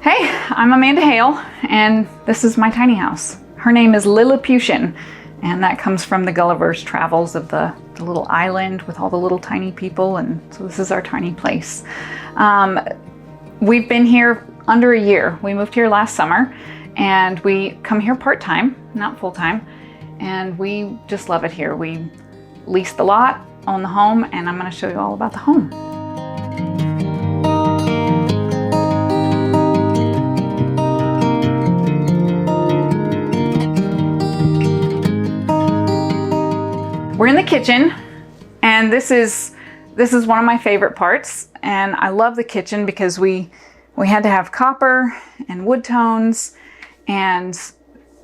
Hey, I'm Amanda Hale, and this is my tiny house. Her name is Lilliputian, and that comes from the Gulliver's travels of the little island with all the little tiny people, and so this is our tiny place. We've been here under a year. We moved here last summer, and we come here part-time, not full-time, and we just love it here. We lease the lot, own the home, and I'm going to show you all about the home. We're in the kitchen, and this is one of my favorite parts, and I love the kitchen because we had to have copper and wood tones and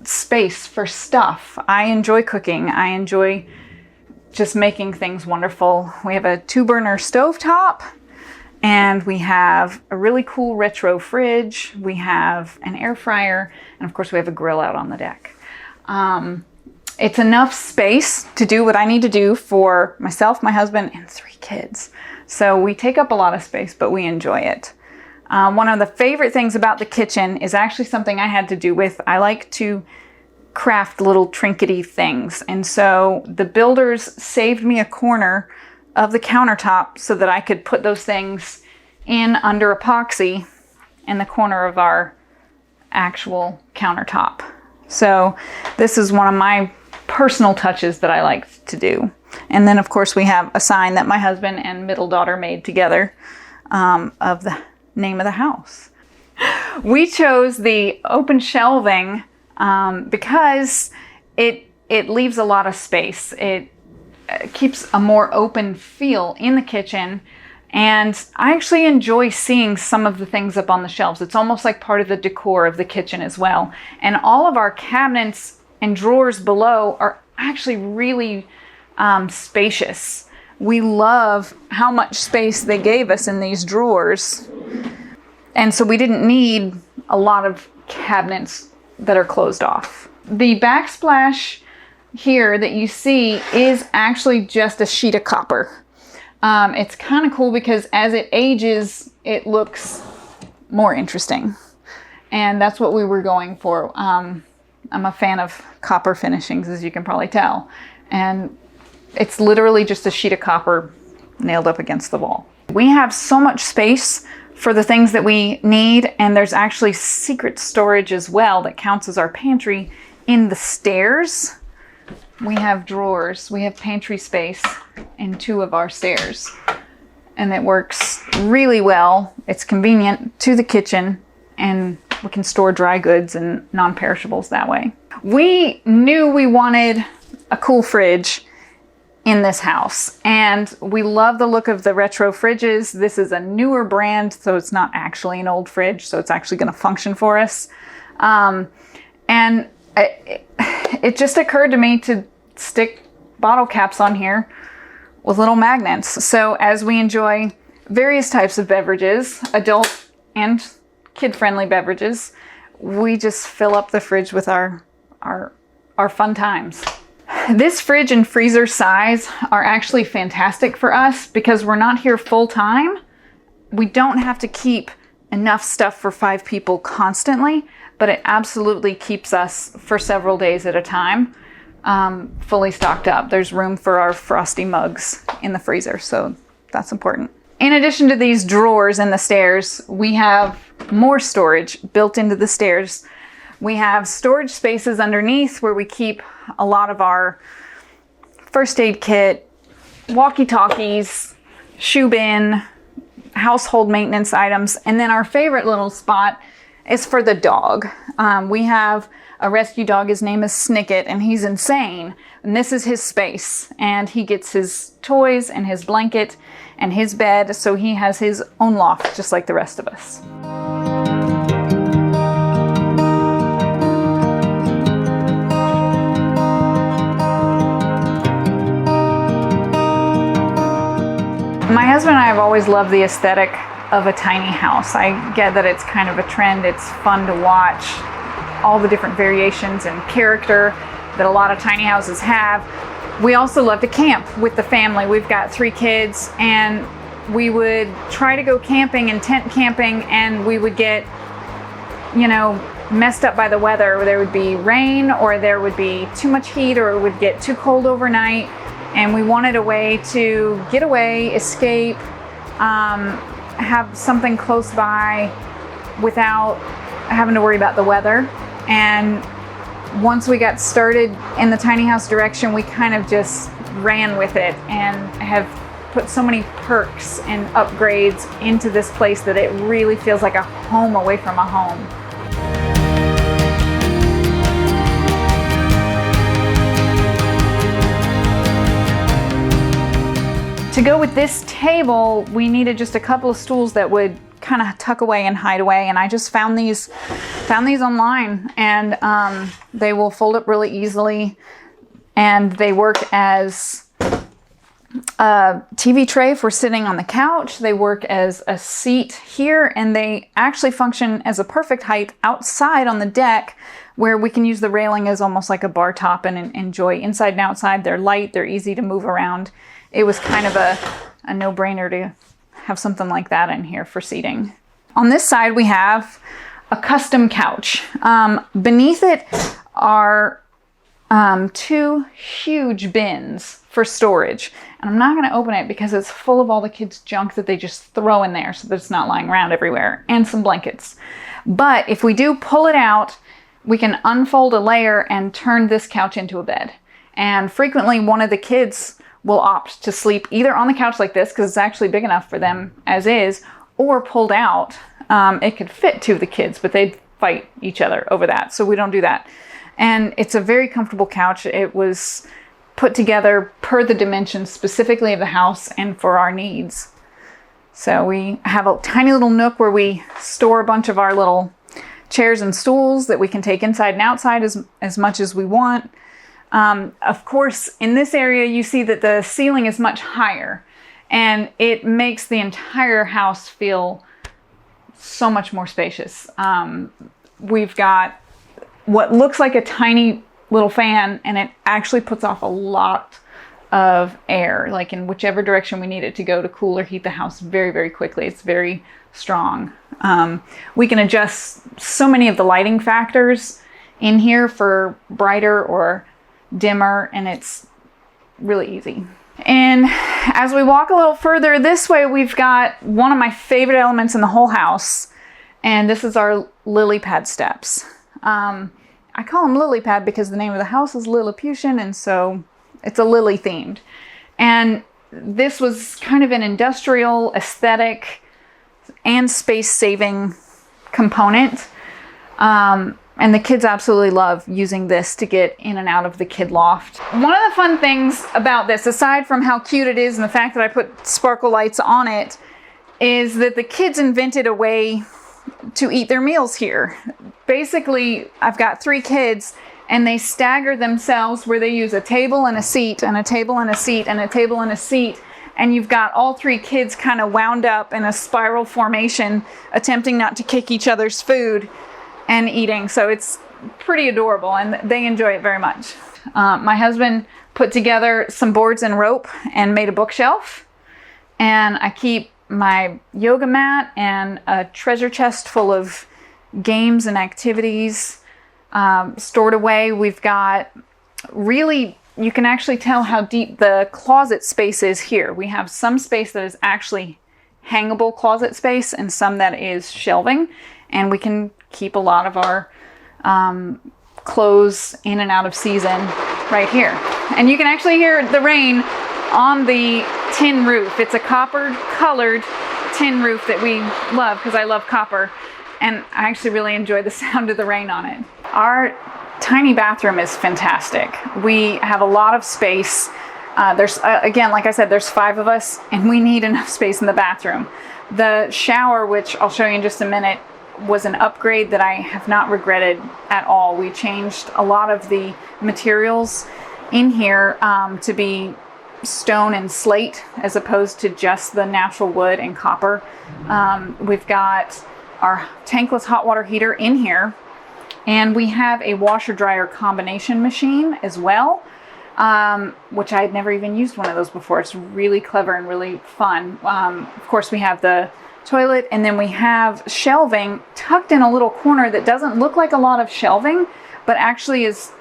space for stuff. I enjoy cooking. I enjoy just making things wonderful. We have a 2-burner stovetop, and we have a really cool retro fridge. We have an air fryer, and of course we have a grill out on the deck. It's enough space to do what I need to do for myself, my husband, and 3 kids. So we take up a lot of space, but we enjoy it. One of the favorite things about the kitchen is actually something I had to do with. I like to craft little trinkety things. And so the builders saved me a corner of the countertop so that I could put those things in under epoxy in the corner of our actual countertop. So this is one of my personal touches that I like to do. And then of course we have a sign that my husband and middle daughter made together of the name of the house. We chose the open shelving because it leaves a lot of space. It keeps a more open feel in the kitchen, and I actually enjoy seeing some of the things up on the shelves. It's almost like part of the decor of the kitchen as well. And all of our cabinets and drawers below are actually really spacious. We love how much space they gave us in these drawers. And so we didn't need a lot of cabinets that are closed off. The backsplash here that you see is actually just a sheet of copper. It's kind of cool because as it ages, it looks more interesting. And that's what we were going for. I'm a fan of copper finishings, as you can probably tell. And it's literally just a sheet of copper nailed up against the wall. We have so much space for the things that we need, and there's actually secret storage as well that counts as our pantry in the stairs. We have drawers, we have pantry space in 2 of our stairs, and it works really well. It's convenient to the kitchen, and we can store dry goods and non-perishables that way. We knew we wanted a cool fridge in this house, and we love the look of the retro fridges. This is a newer brand, so it's not actually an old fridge, so it's actually going to function for us. And it just occurred to me to stick bottle caps on here with little magnets. So as we enjoy various types of beverages, adult and kid-friendly beverages, we just fill up the fridge with our fun times. This fridge and freezer size are actually fantastic for us because we're not here full-time. We don't have to keep enough stuff for 5 people constantly, but it absolutely keeps us for several days at a time fully stocked up. There's room for our frosty mugs in the freezer, so that's important. In addition to these drawers in the stairs, we have more storage built into the stairs. We have storage spaces underneath where we keep a lot of our first aid kit, walkie-talkies, shoe bin, household maintenance items, and then our favorite little spot is for the dog. We have a rescue dog. His name is Snicket, and he's insane. And this is his space, and he gets his toys and his blanket and his bed, so he has his own loft just like the rest of us. My husband and I have always loved the aesthetic of a tiny house. I get that it's kind of a trend. It's fun to watch all the different variations and character that a lot of tiny houses have. We also love to camp with the family. We've got 3 kids, and we would try to go camping and tent camping, and we would get you know, messed up by the weather, or there would be rain, or there would be too much heat, or it would get too cold overnight. And we wanted a way to get away, escape, have something close by without having to worry about the weather. And once we got started in the tiny house direction, we kind of just ran with it and have put so many perks and upgrades into this place that it really feels like a home away from a home. To go with this table, we needed just a couple of stools that would kind of tuck away and hide away, and I just found these online, and they will fold up really easily, and they work as a TV tray for sitting on the couch. They work as a seat here, and they actually function as a perfect height outside on the deck, where we can use the railing as almost like a bar top and enjoy inside and outside. They're light, they're easy to move around. It was kind of a no-brainer to have something like that in here for seating. On this side, we have a custom couch. Beneath it are two huge bins for storage. And I'm not going to open it because it's full of all the kids' junk that they just throw in there so that it's not lying around everywhere, and some blankets. But if we do pull it out, we can unfold a layer and turn this couch into a bed. And frequently one of the kids will opt to sleep either on the couch like this, because it's actually big enough for them as is, or pulled out. It could fit two of the kids, but they'd fight each other over that, so we don't do that. And it's a very comfortable couch. It was put together per the dimensions specifically of the house and for our needs. So we have a tiny little nook where we store a bunch of our little chairs and stools that we can take inside and outside as much as we want. Of course, in this area, you see that the ceiling is much higher, and it makes the entire house feel so much more spacious. We've got what looks like a tiny little fan, and it actually puts off a lot of air, like in whichever direction we need it to go to cool or heat the house very, very quickly. It's very strong. We can adjust so many of the lighting factors in here for brighter or dimmer, and it's really easy. And as we walk a little further this way, we've got one of my favorite elements in the whole house, and this is our lily pad steps. I call them lily pad because the name of the house is Lilliputian, and so it's a lily themed. And this was kind of an industrial aesthetic and space saving component. And the kids absolutely love using this to get in and out of the kid loft. One of the fun things about this, aside from how cute it is and the fact that I put sparkle lights on it, is that the kids invented a way to eat their meals here. Basically, I've got 3 kids, and they stagger themselves where they use a table and a seat and a table and a seat and a table and a seat. And you've got all 3 kids kind of wound up in a spiral formation, attempting not to kick each other's food and eating. So it's pretty adorable, and they enjoy it very much. My husband put together some boards and rope and made a bookshelf, and I keep my yoga mat and a treasure chest full of games and activities stored away. We've got really, you can actually tell how deep the closet space is here. We have some space that is actually hangable closet space and some that is shelving, and we can keep a lot of our clothes in and out of season right here. And you can actually hear the rain on the tin roof. It's a copper colored tin roof that we love because I love copper, and I actually really enjoy the sound of the rain on it. Our tiny bathroom is fantastic. We have a lot of space. There's again, like I said, there's 5 of us, and we need enough space in the bathroom. The shower, which I'll show you in just a minute, was an upgrade that I have not regretted at all. We changed a lot of the materials in here to be stone and slate as opposed to just the natural wood and copper. We've got our tankless hot water heater in here, and we have a washer dryer combination machine as well, which I had never even used one of those before. It's really clever and really fun. Of course, we have the toilet, and then we have shelving tucked in a little corner that doesn't look like a lot of shelving, but actually is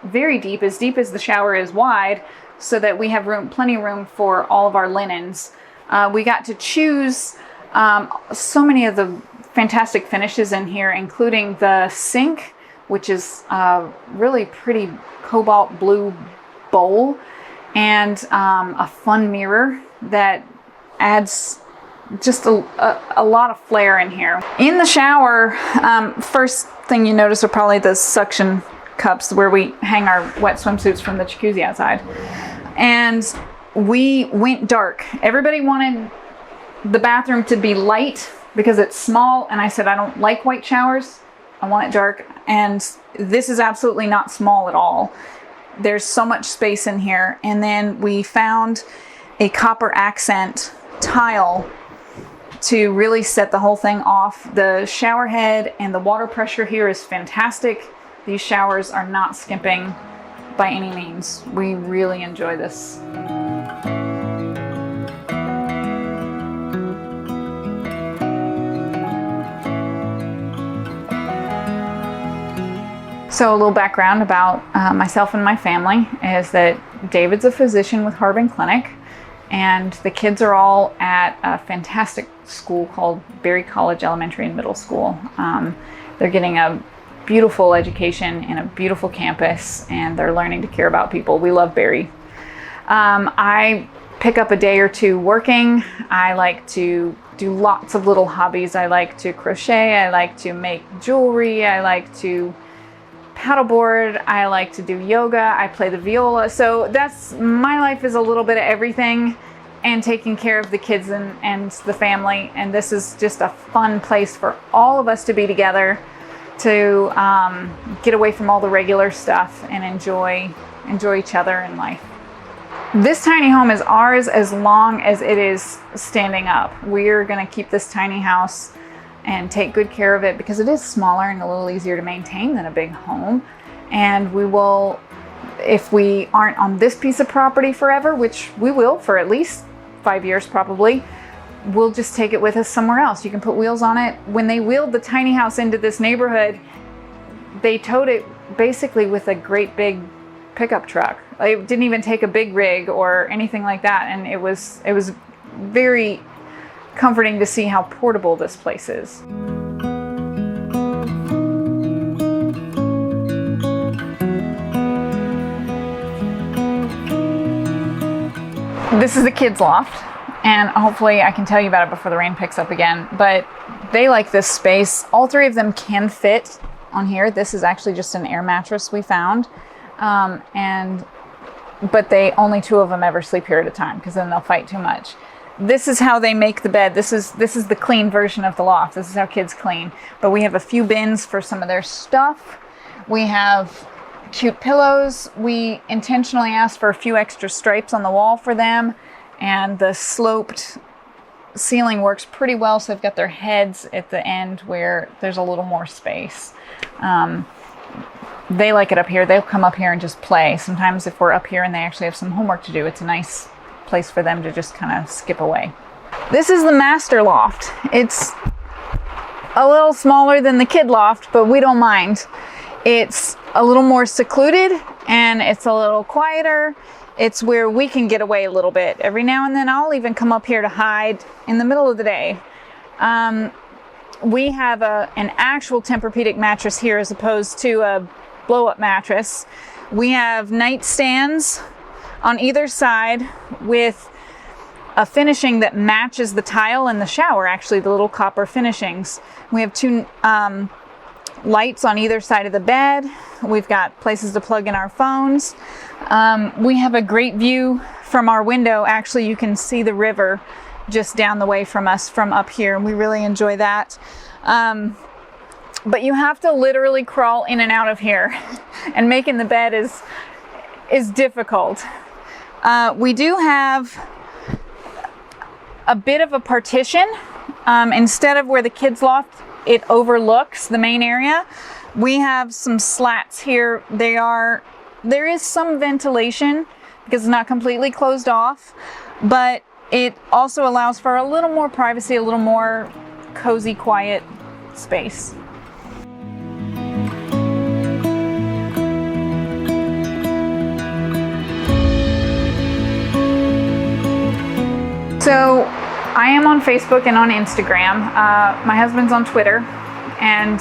very deep as the shower is wide, so that we have plenty of room for all of our linens. We got to choose so many of the fantastic finishes in here, including the sink, which is a really pretty cobalt blue bowl, and a fun mirror that adds just a lot of flair in here. In the shower, first thing you notice are probably the suction cups where we hang our wet swimsuits from the jacuzzi outside. And we went dark. Everybody wanted the bathroom to be light because it's small, and I said I don't like white showers. I want it dark, and this is absolutely not small at all. There's so much space in here. And then we found a copper accent tile to really set the whole thing off. The shower head and the water pressure here is fantastic. These showers are not skimping by any means. We really enjoy this. So a little background about myself and my family is that David's a physician with Harbin Clinic, and the kids are all at a fantastic school called Berry College Elementary and Middle School. They're getting a beautiful education in a beautiful campus, and they're learning to care about people. We love Berry. I pick up a day or two working. I like to do lots of little hobbies. I like to crochet. I like to make jewelry. I like to paddleboard. I like to do yoga. I play the viola. So my life is a little bit of everything, and taking care of the kids and the family. And this is just a fun place for all of us to be together, to get away from all the regular stuff and enjoy each other in life. This tiny home is ours as long as it is standing up. We're going to keep this tiny house and take good care of it because it is smaller and a little easier to maintain than a big home. And we will, if we aren't on this piece of property forever, which we will for at least 5 years probably, we'll just take it with us somewhere else. You can put wheels on it. When they wheeled the tiny house into this neighborhood, they towed it basically with a great big pickup truck. It didn't even take a big rig or anything like that. And it was very comforting to see how portable this place is. This is the kids' loft, and hopefully I can tell you about it before the rain picks up again, but they like this space. All three of them can fit on here. This is actually just an air mattress we found, but only two of them ever sleep here at a time because then they'll fight too much. This is how they make the bed. This is the clean version of the loft. This is how kids clean. But we have a few bins for some of their stuff. We have cute pillows. We intentionally asked for a few extra stripes on the wall for them. And the sloped ceiling works pretty well. So they've got their heads at the end where there's a little more space. They like it up here. They'll come up here and just play. Sometimes if we're up here and they actually have some homework to do, it's a nice place for them to just kind of skip away. This is the master loft. It's a little smaller than the kid loft, but we don't mind. It's a little more secluded and it's a little quieter. It's where we can get away a little bit. Every now and then I'll even come up here to hide in the middle of the day. We have an actual Tempur-Pedic mattress here as opposed to a blow-up mattress. We have nightstands on either side with a finishing that matches the tile in the shower, actually the little copper finishings. We have two lights on either side of the bed. We've got places to plug in our phones. We have a great view from our window. Actually, you can see the river just down the way from us from up here, and we really enjoy that. But you have to literally crawl in and out of here, and making the bed is difficult. We do have a bit of a partition. Instead of where the kids' loft, it overlooks the main area. We have some slats here. There is some ventilation because it's not completely closed off, but It also allows for a little more privacy, a little more cozy, quiet space. So I am on Facebook and on Instagram. My husband's on Twitter, and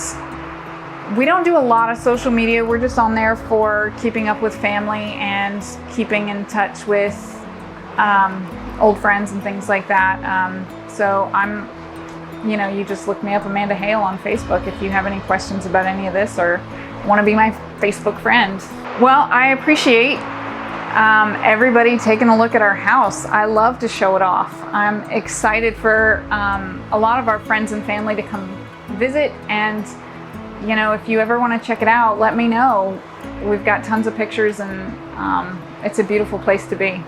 we don't do a lot of social media. We're just on there for keeping up with family and keeping in touch with old friends and things like that. So you just look me up, Amanda Hale, on Facebook if you have any questions about any of this or want to be my Facebook friend. Well, I appreciate everybody taking a look at our house. I love to show it off. I'm excited for a lot of our friends and family to come visit, and if you ever want to check it out, let me know. We've got tons of pictures, and it's a beautiful place to be.